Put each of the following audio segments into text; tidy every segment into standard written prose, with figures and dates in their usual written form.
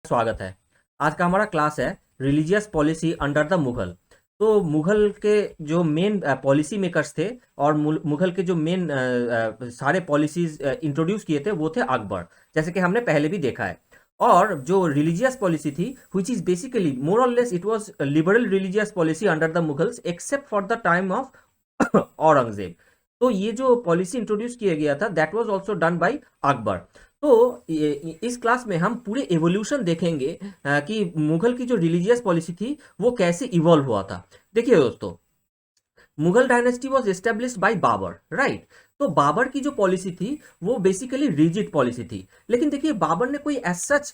स्वागत है। आज का हमारा क्लास है religious policy under the Mughal. तो मुगल के जो मेन पॉलिसी मेकर्स थे और मुगल के जो मेन सारे पॉलिसीज इंट्रोड्यूस किए थे वो थे अकबर, जैसे कि हमने पहले भी देखा है। और जो रिलीजियस पॉलिसी थी व्हिच इज बेसिकली मोर और less it was liberal religious policy under the Mughals except for the time of Aurangzeb. तो ये जो पॉलिसी इंट्रोड्यूस किया गया था that was also done by Akbar. तो इस क्लास में हम पूरे एवोल्यूशन देखेंगे कि मुगल की जो रिलीजियस पॉलिसी थी वो कैसे इवॉल्व हुआ था। देखिए दोस्तों, Mughal dynasty was established by Babur, right. तो बाबर की जो पॉलिसी थी वो बेसिकली रिजिड पॉलिसी थी। लेकिन देखिए, बाबर ने कोई एज सच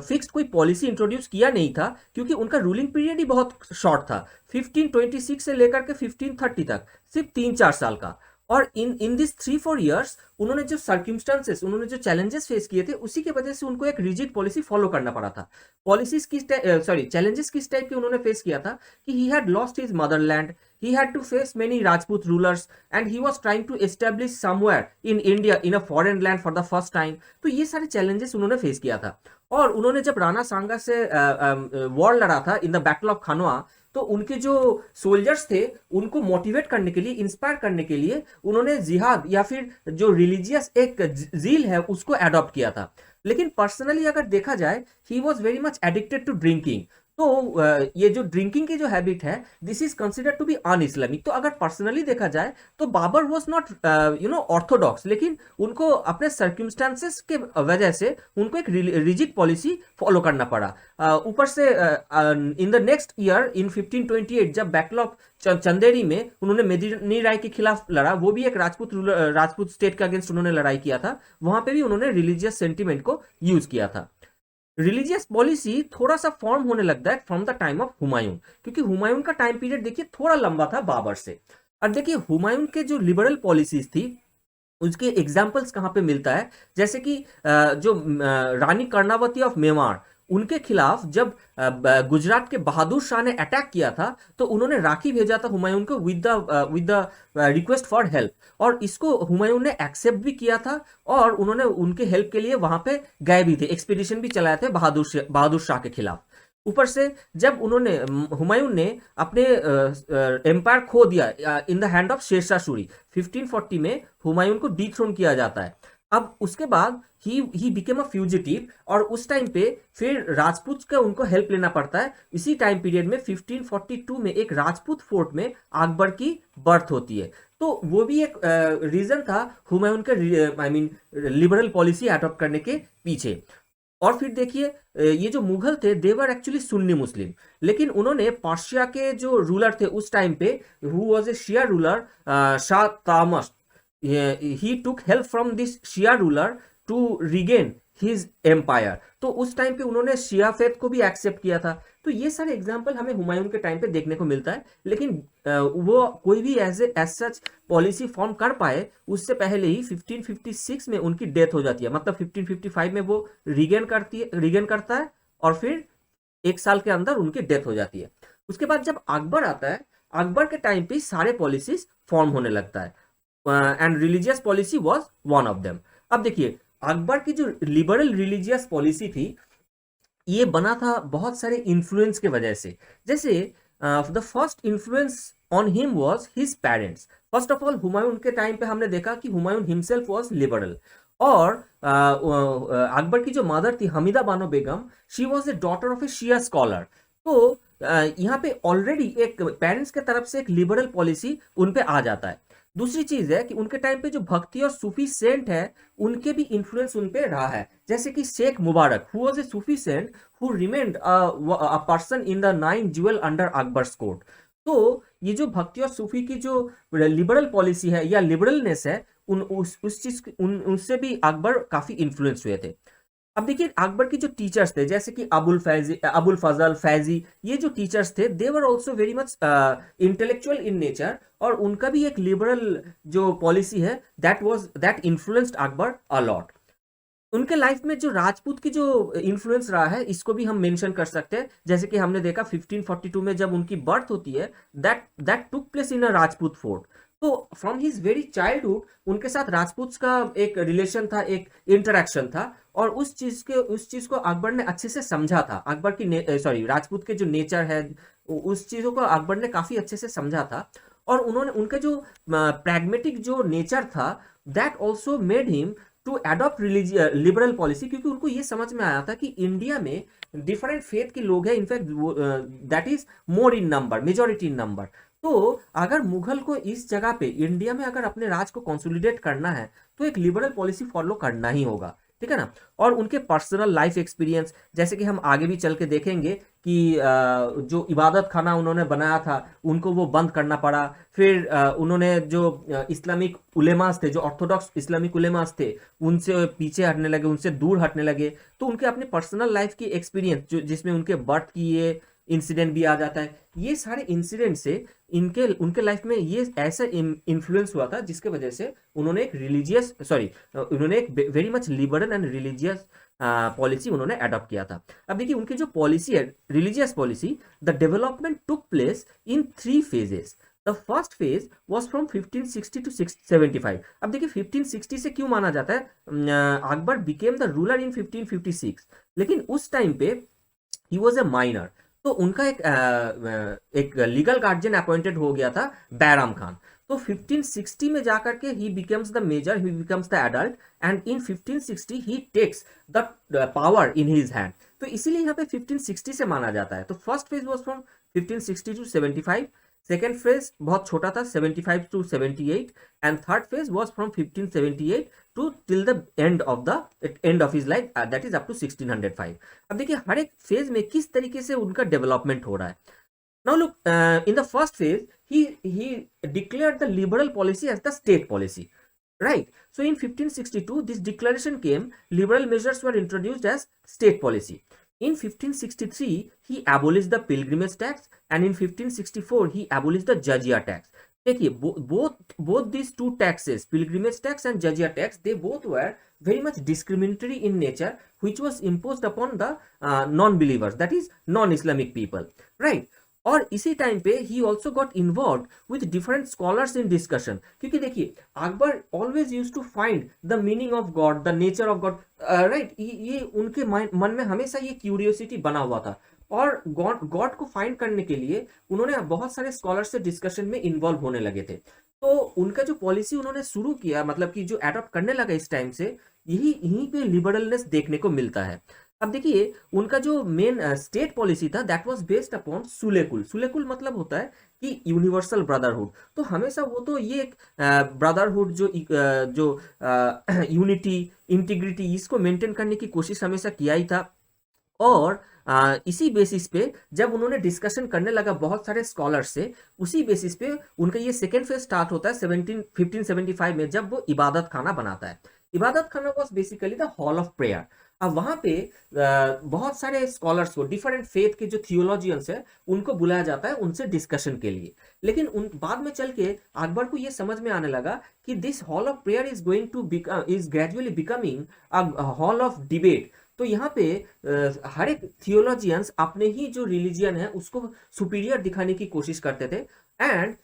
फिक्स्ड कोई पॉलिसी इंट्रोड्यूस किया नहीं था, क्योंकि उनका रूलिंग पीरियड ही बहुत शॉर्ट था। 1526 से लेकर के 1530 तक, सिर्फ 3-4 साल का। और इन इन दिस 3-4 ईयर्स उन्होंने जो सर्कमस्टांसेस, उन्होंने जो चैलेंजेस फेस किए थे, उसी की वजह से उनको एक रिजिड पॉलिसी फॉलो करना पड़ा था। पॉलिसीज किस चैलेंजेस किस टाइप के उन्होंने फेस किया था कि he had lost his Motherland, he had to face many Rajput rulers and he was trying to establish somewhere in India in a foreign land for the first time। तो ये सारे challenges उन्होंने face किया था। और उन्होंने जब राणा सांगा से वॉर लड़ा था इन द बैटल ऑफ खनवा, तो उनके जो सोल्जर्स थे उनको मोटिवेट करने के लिए, इंस्पायर करने के लिए उन्होंने जिहाद या फिर जो रिलीजियस एक जील है उसको अडॉप्ट किया था। लेकिन पर्सनली अगर देखा जाए, he was very much addicted to drinking. तो ये जो ड्रिंकिंग की जो हैबिट है this is considered to be un Islamic. तो अगर पर्सनली देखा जाए तो बाबर वाज नॉट ऑर्थोडॉक्स, लेकिन उनको अपने सर्कमस्टांसेस के वजह से उनको एक रिजिड पॉलिसी फॉलो करना पड़ा। ऊपर से in the next year in 1528 जब बैटल ऑफ चंदेरी में उन्होंने मेदिनी राय के खिलाफ लड़ा, वो भी एक राजपूत स्टेट के अगेंस्ट उन्होंने लड़ाई किया था, वहां पे भी उन्होंने रिलीजियस सेंटिमेंट को यूज किया था। रिलीजियस पॉलिसी थोड़ा सा फॉर्म होने लगता है from the time of Humayun, क्योंकि हुमायूं का टाइम पीरियड देखिए थोड़ा लंबा था बाबर से। और देखिए हुमायूं के जो लिबरल पॉलिसीज थी उसके एग्जाम्पल्स कहाँ पे मिलता है, जैसे कि जो रानी कर्णावती ऑफ मेवाड़, उनके खिलाफ जब गुजरात के बहादुर शाह ने अटैक किया था, तो उन्होंने राखी भेजा था हुमायूं को with the request for help. और इसको हुमायूं ने एक्सेप्ट भी किया था और उन्होंने उनके हेल्प के लिए वहां पे गए भी थे, एक्सपीडिशन भी चलाए थे बहादुर शाह के खिलाफ। ऊपर से जब उन्होंने हुमायूं ने अपने एम्पायर खो दिया in the hand of Sher Shah Suri, 1540 में हुमायूं को डीथ्रोन किया जाता है। अब उसके बाद ही बिकेम अ फ्यूजिटिव, और उस टाइम पे फिर राजपूत का उनको हेल्प लेना पड़ता है। इसी टाइम पीरियड में 1542 में एक राजपूत फोर्ट में अकबर की बर्थ होती है। तो वो भी एक रीजन था हुमायूं के I mean liberal policy adopt करने के पीछे। और फिर देखिए, ये जो मुगल थे देवर एक्चुअली सुन्नी मुस्लिम, लेकिन उन्होंने पर्शिया के जो रूलर थे उस टाइम पे, who was a Shia ruler, Shah Tahmasp, he took help from this Shia ruler to regain his empire. तो उस टाइम पे उन्होंने शिया फेथ को भी एक्सेप्ट किया था। तो ये सारे एग्जाम्पल हमें हुमायूं के टाइम पे देखने को मिलता है, लेकिन वो कोई भी एज सच पॉलिसी फॉर्म कर पाए उससे पहले ही 1556 में उनकी डेथ हो जाती है। मतलब 1555 में वो रिगेन करता है और फिर 1 साल के अंदर उनकी डेथ हो जाती है। उसके बाद जब अकबर आता है, अकबर के टाइम पे सारे पॉलिसीज फॉर्म होने लगता है and religious policy was one of them. अब देखिए, अकबर की जो लिबरल रिलीजियस पॉलिसी थी ये बना था बहुत सारे इन्फ्लुएंस के वजह से। जैसे the first influence on him was his parents. First of all Humayun के टाइम पे हमने देखा कि हुमायूं हिमसेल्फ वाज लिबरल। और अकबर की जो मदर थी Hamida Banu Begum, she was a daughter of a Shia scholar. तो यहाँ पे ऑलरेडी एक पेरेंट्स के तरफ से एक लिबरल पॉलिसी उन पे आ जाता है। दूसरी चीज है कि उनके टाइम पे जो भक्ति और सूफी सेंट है उनके भी इन्फ्लुएंस उन पे रहा है। जैसे कि Shaikh Mubarak, who was a Sufi saint who remained a person in the 9 jewel under Akbar's court. तो ये जो भक्ति और सूफी की जो लिबरल पॉलिसी है या लिबरलनेस है, उस चीज उनसे भी अकबर काफी इन्फ्लुएंस हुए थे। अब देखिए, अकबर की जो टीचर्स थे जैसे कि अबुल फजल फैजी, ये जो टीचर्स थे they were also very much intellectual in nature, और उनका भी एक लिबरल जो पॉलिसी है that influenced Akbar a lot. उनके लाइफ में जो राजपूत की जो इन्फ्लुएंस रहा है इसको भी हम मेंशन कर सकते हैं। जैसे कि हमने देखा 1542 में जब उनकी बर्थ होती है, that that took place in a Rajput fort. तो फ्रॉम हिज वेरी चाइल्डहुड उनके साथ राजपूत का एक रिलेशन था, एक इंटरेक्शन था, और उस चीज को अकबर ने अच्छे से समझा था। अकबर की सॉरी राजपूत के जो नेचर है उस चीजों को अकबर ने काफी अच्छे से समझा था। और उन्होंने उनका जो प्रैग्मेटिक जो नेचर था that also made him to adopt liberal policy, क्योंकि उनको ये समझ में आया था कि इंडिया में डिफरेंट फेथ के लोग हैं, in fact that is more in number, majority in number. तो अगर मुगल को इस जगह पे इंडिया में अगर अपने राज को कंसोलिडेट करना है तो एक लिबरल पॉलिसी फॉलो करना ही होगा, ठीक है ना। और उनके पर्सनल लाइफ एक्सपीरियंस, जैसे कि हम आगे भी चल के देखेंगे कि जो इबादत खाना उन्होंने बनाया था उनको वो बंद करना पड़ा। फिर उन्होंने जो इस्लामिक उलेमास थे, जो ऑर्थोडॉक्स इस्लामिक उलेमास थे, उनसे पीछे हटने लगे, उनसे दूर हटने लगे। तो उनके अपने पर्सनल लाइफ की एक्सपीरियंस जो जिसमें उनके बर्थ की ये इंसिडेंट भी आ जाता है, ये सारे इंसिडेंट से इनके उनके लाइफ में ये ऐसा इन्फ्लुएंस हुआ था जिसके वजह से उन्होंने एक उन्होंने एक very much liberal and religious policy उन्होंने अडॉप्ट किया था। अब देखिए उनकी जो पॉलिसी है religious policy, the development took place in 3 phases। The first phase was from 1560 to 675। अब देखिए 1560 से क्यों माना जाता है, Akbar became the ruler in 1556, लेकिन उस टाइम पे ही वॉज ए माइनर। तो उनका एक लीगल गार्जियन अपॉइंटेड हो गया था बैराम खान। तो 1560 में जाकर के he becomes the major, he becomes the adult, and in 1560 he takes the power in his hand. तो इसीलिए यहाँ पे 1560 से माना जाता है। तो first phase was from 1560 to 75, second phase बहुत छोटा था 75 to 78, and third phase was from 1578 to till the end of his life, that is up to 1605। अब देखिए हर एक फेज में किस तरीके से उनका डेवलपमेंट हो रहा है। Now look, in the first phase, he declared the liberal policy as the state policy, right? So in 1562, this declaration came. Liberal measures were introduced as state policy. In 1563, he abolished the pilgrimage tax, and in 1564, he abolished the jizya tax. देखिए both these two taxes, pilgrimage tax and jizya tax, they both were very much discriminatory in nature, which was imposed upon the non-believers, that is non-Islamic people, right? और इसी time पे he also got involved with different scholars in discussion, क्योंकि देखिए Akbar always use to find the meaning of God, the nature of God, right. ये उनके मन में हमेशा ये क्यूरियोसिटी बना हुआ था, और गॉड को फाइंड करने के लिए उन्होंने बहुत सारे स्कॉलर से डिस्कशन में इन्वॉल्व होने लगे थे। तो उनका जो पॉलिसी उन्होंने शुरू किया, मतलब कि जो एडॉप्ट करने लगा इस टाइम से, यहीं पे लिबरलनेस देखने को मिलता है। अब देखिए उनका जो मेन स्टेट पॉलिसी था दैट वाज बेस्ड अपॉन सुलेकुल। सुलेकुल मतलब होता है कि यूनिवर्सल ब्रदरहुड। तो हमेशा वो तो ये एक ब्रदरहुड जो यूनिटी इंटीग्रिटी इसको मेंटेन करने की कोशिश हमेशा किया ही था। और इसी बेसिस पे जब उन्होंने डिस्कशन करने लगा बहुत सारे स्कॉलर से, उसी बेसिस पे उनका ये सेकेंड फेज स्टार्ट होता है 1575 में, जब वो इबादत खाना बनाता है। इबादत खाना was basically the hall of prayer. अब वहां पे बहुत सारे स्कॉलर्स को, डिफरेंट फेथ के जो थियोलॉजियंस है, उनको बुलाया जाता है उनसे डिस्कशन के लिए। लेकिन उन बाद में चल के अकबर को ये समझ में आने लगा कि this hall of prayer is going two is gradually becoming a hall of debate. तो यहाँ पे हर एक थियोलॉजियंस अपने ही जो रिलीजियन है उसको सुपीरियर दिखाने की कोशिश करते थे, and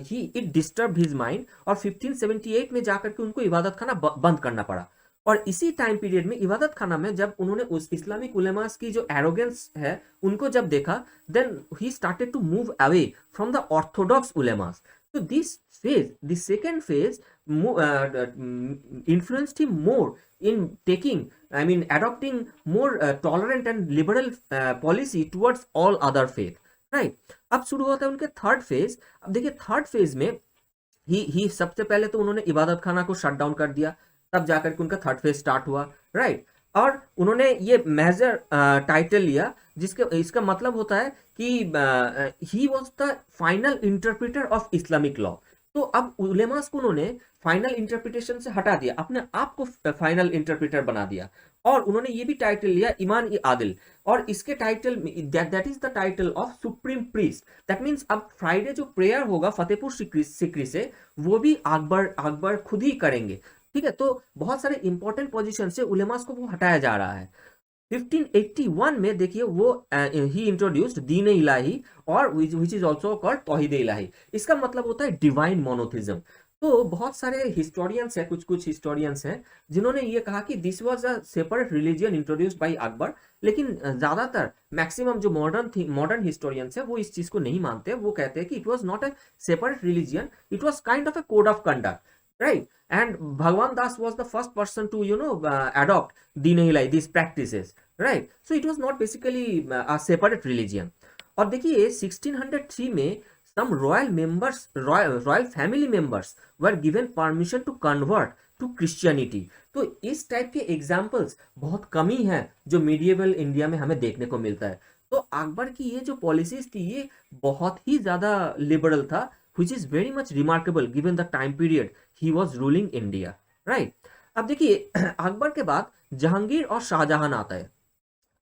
he it disturb his mind. और 1578 में जाकर के उनको इबादत खाना बंद करना पड़ा। और इसी टाइम पीरियड में इबादत खाना में जब उन्होंने उस इस्लामिक उलेमास की जो एरोगेंस है उनको जब देखा, then he started to move away from the orthodox ulemas. तो this second phase influenced him more in adopting more tolerant and liberal policy towards all other faith, right? अब शुरू होता है उनके थर्ड फेज। अब देखिए थर्ड फेज में ही सबसे पहले तो उन्होंने इबादत खाना को शट डाउन कर दिया, तब जाकर के उनका थर्ड फेज स्टार्ट हुआ, राइट। और उन्होंने ये मेजर टाइटल लिया जिसके इसका मतलब होता है कि he was the final interpreter of Islamic law. तो अब उलेमास को उन्होंने फाइनल इंटरप्रिटेशन से हटा दिया, अपने आप को फाइनल इंटरप्रेटर बना दिया। और उन्होंने ये भी टाइटल लिया इमाम ए आदिल, और इसके title that is the title of supreme priest. That means अब फ्राइडे जो प्रेयर होगा फतेहपुर सिकरी से, वो भी अकबर खुद ही करेंगे, ठीक है। तो बहुत सारे इंपॉर्टेंट पोजीशन से उलेमास को वो हटाया जा रहा है। 1581 में देखिए वो ही इंट्रोड्यूस्ड दीन इलाही और विच इज ऑल्सो कॉल्ड तौहीद इलाही। इसका मतलब होता है डिवाइन मोनोथिज्म। तो बहुत सारे हिस्टोरियंस हैं, कुछ कुछ हिस्टोरियंस हैं जिन्होंने ये कहा कि this was a separate religion introduced by Akbar, लेकिन ज्यादातर मैक्सिमम जो मॉडर्न हिस्टोरियंस है वो इस चीज को नहीं मानते। वो कहते हैं कि it was not a separate religion, it was kind of a code of conduct, right. And Bhagwan Das was the first person to adopt Din Ilahi, this practices, right. So it was not basically a separate religion. और देखिए 1603 में some royal family members were given permission to convert to Christianity। तो इस type के examples बहुत कम ही हैं जो medieval India में हमें देखने को मिलता है। तो अकबर की ये जो पॉलिसीज थी ये बहुत ही ज्यादा लिबरल था, which is very much remarkable given the time period he was ruling India, right। अब देखिए अकबर के बाद जहांगीर और शाहजहां आता है।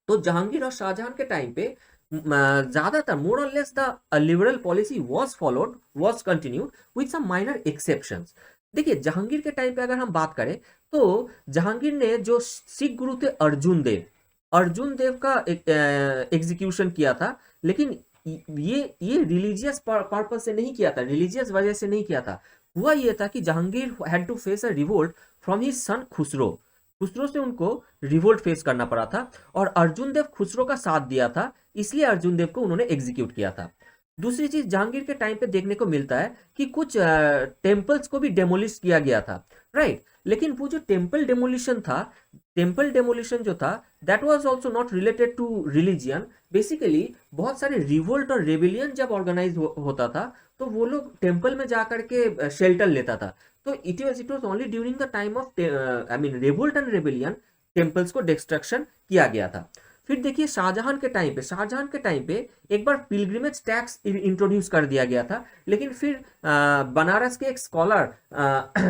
तो जहांगीर और शाहजहां के टाइम पे ज्यादातर मोर और less the liberal policy was followed, was continued with some minor exceptions. देखिए जहांगीर के टाइम पे अगर हम बात करें तो जहांगीर ने जो सिख गुरु थे अर्जुन देव का एग्जीक्यूशन किया था, लेकिन ये रिलीजियस पर्पस से नहीं किया था, रिलीजियस वजह से नहीं किया था। हुआ ये था कि Jahangir had to face a revolt from his son Khusrau. Khusrau से उनको रिवोल्ट फेस करना पड़ा था और अर्जुन देव खुसरो का साथ दिया था, इसलिए अर्जुन देव को उन्होंने एग्जीक्यूट किया था। दूसरी चीज जहांगीर के टाइम पे देखने को मिलता है कि कुछ टेम्पल्स को भी डेमोलिश किया गया था, राइट। लेकिन वो जो टेम्पल डेमोलिशन था, टेम्पल डेमोलिशन जो था that was also not related to religion. Basically बहुत सारे रिवोल्ट और रेबिलियन जब ऑर्गेनाइज होता था तो वो लोग टेम्पल में जाकर के शेल्टर लेता था। तो it was only during the time of I mean revolt and rebellion temples को डिस्ट्रक्शन किया गया था। फिर देखिए शाहजहां के टाइम पे एक बार पिलग्रिमेज टैक्स इंट्रोड्यूस कर दिया गया था, लेकिन फिर बनारस के एक स्कॉलर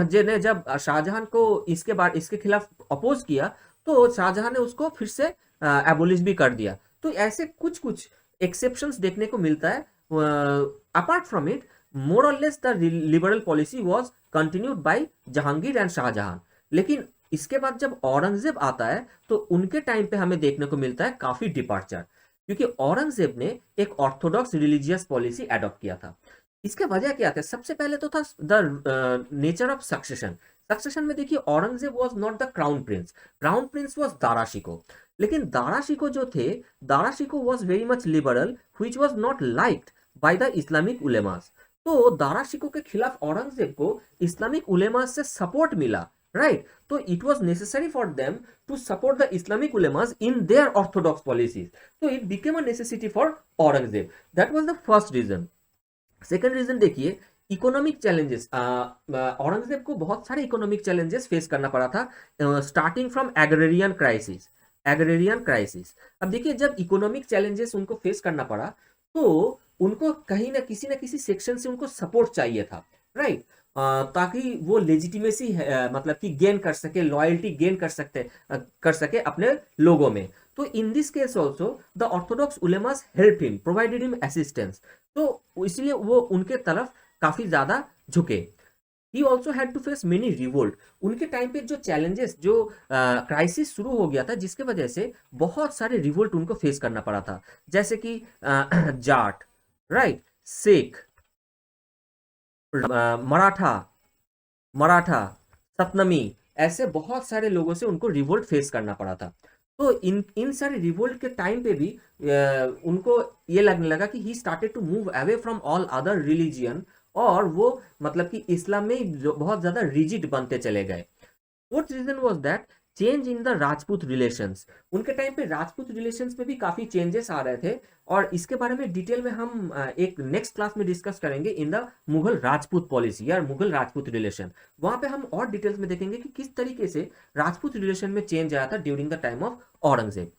जिन्हें जब शाहजहां को इसके खिलाफ अपोज किया तो शाहजहां ने उसको फिर से एबोलिश भी कर दिया। तो ऐसे कुछ कुछ एक्सेप्शंस देखने को मिलता है। अपार्ट फ्रॉम इट मोर और less the liberal policy was continued by Jahangir and Shahjahan. लेकिन इसके बाद जब औरंगजेब आता है तो उनके टाइम पे हमें देखने को मिलता है काफी डिपार्चर, क्योंकि औरंगजेब ने एक ऑर्थोडॉक्स रिलीजियस पॉलिसी एडॉप्ट किया था। इसके वजह क्या थे? सबसे पहले तो था द नेचर ऑफ सक्सेशन में देखिए Aurangzeb was not the crown prince was Dara Shikoh. लेकिन Dara Shikoh was very much liberal which was not liked by the Islamic ulemas. तो दाराशिको के खिलाफ औरंगजेब को इस्लामिक उलेमास से सपोर्ट मिला, right। तो it was necessary for them to support the Islamic ulemas in their orthodox policies, so it became a necessity for Aurangzeb। that was the first reason। second reason देखिए economic challenges. Aurangzeb को बहुत सारे economic challenges face करना पड़ा था, starting from agrarian crisis. अब देखिए जब इकोनॉमिक चैलेंजेस उनको फेस करना पड़ा तो उनको कहीं ना किसी सेक्शन से उनको सपोर्ट चाहिए था, राइट। ताकि वो लेजिटिमेसी मतलब कि गेन कर सके, लॉयल्टी गेन कर सके अपने लोगों में। तो in this case also the orthodox उलेमास help him, provided him assistance. तो इसलिए वो उनके तरफ काफी ज्यादा झुके। He also had to face many revolt. उनके टाइम पे जो चैलेंजेस, जो क्राइसिस शुरू हो गया था जिसके वजह से बहुत सारे रिवोल्ट उनको फेस करना पड़ा था, जैसे कि जाट, राइट, सिख, मराठा, सतनमी, ऐसे बहुत सारे लोगों से उनको रिवोल्ट फेस करना पड़ा था। तो इन सारे रिवोल्ट के टाइम पे भी उनको ये लगने लगा कि he started to move away from all other religion, और वो मतलब कि इस्लाम में बहुत ज्यादा रिजिड बनते चले गए। Fourth reason was that change in the Rajput relations. उनके टाइम पे राजपूत रिलेशंस में भी काफी चेंजेस आ रहे थे, और इसके बारे में डिटेल में हम एक नेक्स्ट क्लास में डिस्कस करेंगे in the Mughal Rajput policy या मुगल राजपूत रिलेशन। वहां पे हम और डिटेल्स में देखेंगे कि किस तरीके से राजपूत रिलेशन में चेंज आया था during the time of Aurangzeb.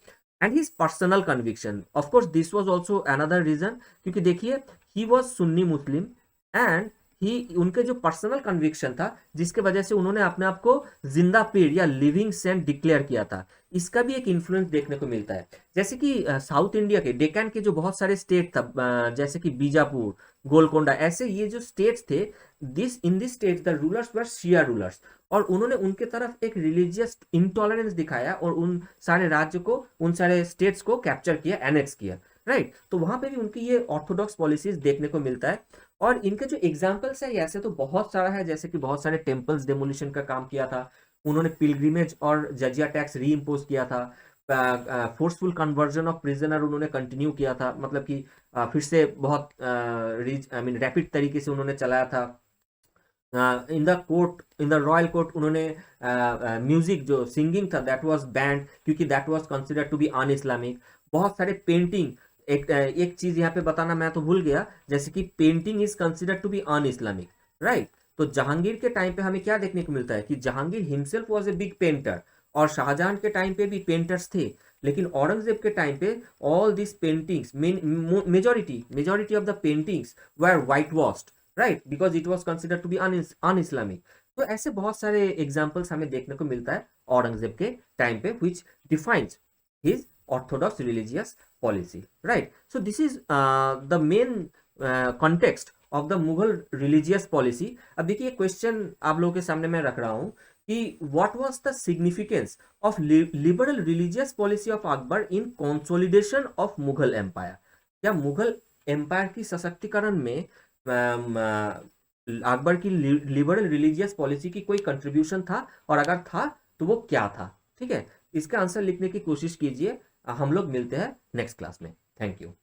And his personal conviction, of course this was also another reason, क्योंकि देखिए he was Sunni Muslim and he उनके जो पर्सनल कन्विक्शन था जिसके वजह से उन्होंने अपने आप को जिंदा पीर या लिविंग सेंट डिक्लेयर किया था, इसका भी एक इन्फ्लुएंस देखने को मिलता है। जैसे कि साउथ इंडिया के डेक्कन के जो बहुत सारे स्टेट था, जैसे कि बीजापुर, गोलकोंडा, ऐसे ये जो स्टेट्स थे, this in this state the rulers were Shia rulers, और उन्होंने उनके तरफ एक रिलीजियस इंटॉलरेंस दिखाया और उन सारे राज्य को, उन सारे स्टेट्स को कैप्चर किया, एनेक्स किया, राइट। तो वहां पे भी उनकी ये ऑर्थोडॉक्स पॉलिसीज देखने को मिलता है। और इनके जो एग्जाम्पल्स है ऐसे तो बहुत सारा है, जैसे कि बहुत सारे टेम्पल्स डेमोलिशन का काम किया था उन्होंने, पिलग्रिमेज और जजिया टैक्स री इम्पोज किया था, फोर्सफुल कन्वर्जन ऑफ प्रिजनर उन्होंने कंटिन्यू किया था, मतलब कि फिर से बहुत आई मीन रैपिड तरीके से उन्होंने चलाया था। In the court, in the royal court उन्होंने म्यूजिक जो सिंगिंग था दैट वाज बैंड, क्योंकि that was considered to be un Islamic. बहुत सारे पेंटिंग, एक चीज यहाँ पे बताना मैं तो भूल गया, जैसे कि painting is considered to be un Islamic, right. तो जहांगीर के टाइम पे हमें क्या देखने को मिलता है कि Jahangir himself was a big painter, और शाहजहां के टाइम पे भी पेंटर्स थे, लेकिन औरंगजेब के टाइम पे all this paintings, majority of the paintings were white washed, right, because it was considered to be un Islamic. तो ऐसे बहुत सारे एग्जाम्पल्स हमें देखने को मिलता है औरंगजेब के टाइम पे, which defines his Orthodox religious policy, right. So this is the main context of the Mughal religious policy. अब देखिए क्वेश्चन आप लोगों के सामने मैं रख रहा हूं कि what was the significance of liberal religious policy of Akbar in consolidation of Mughal empire. क्या मुगल एम्पायर की सशक्तिकरण में अकबर की लिबरल रिलीजियस पॉलिसी की कोई कंट्रीब्यूशन था, और अगर था तो वो क्या था? ठीक है, इसका आंसर लिखने की कोशिश कीजिए। हम लोग मिलते हैं नेक्स्ट क्लास में। Thank you.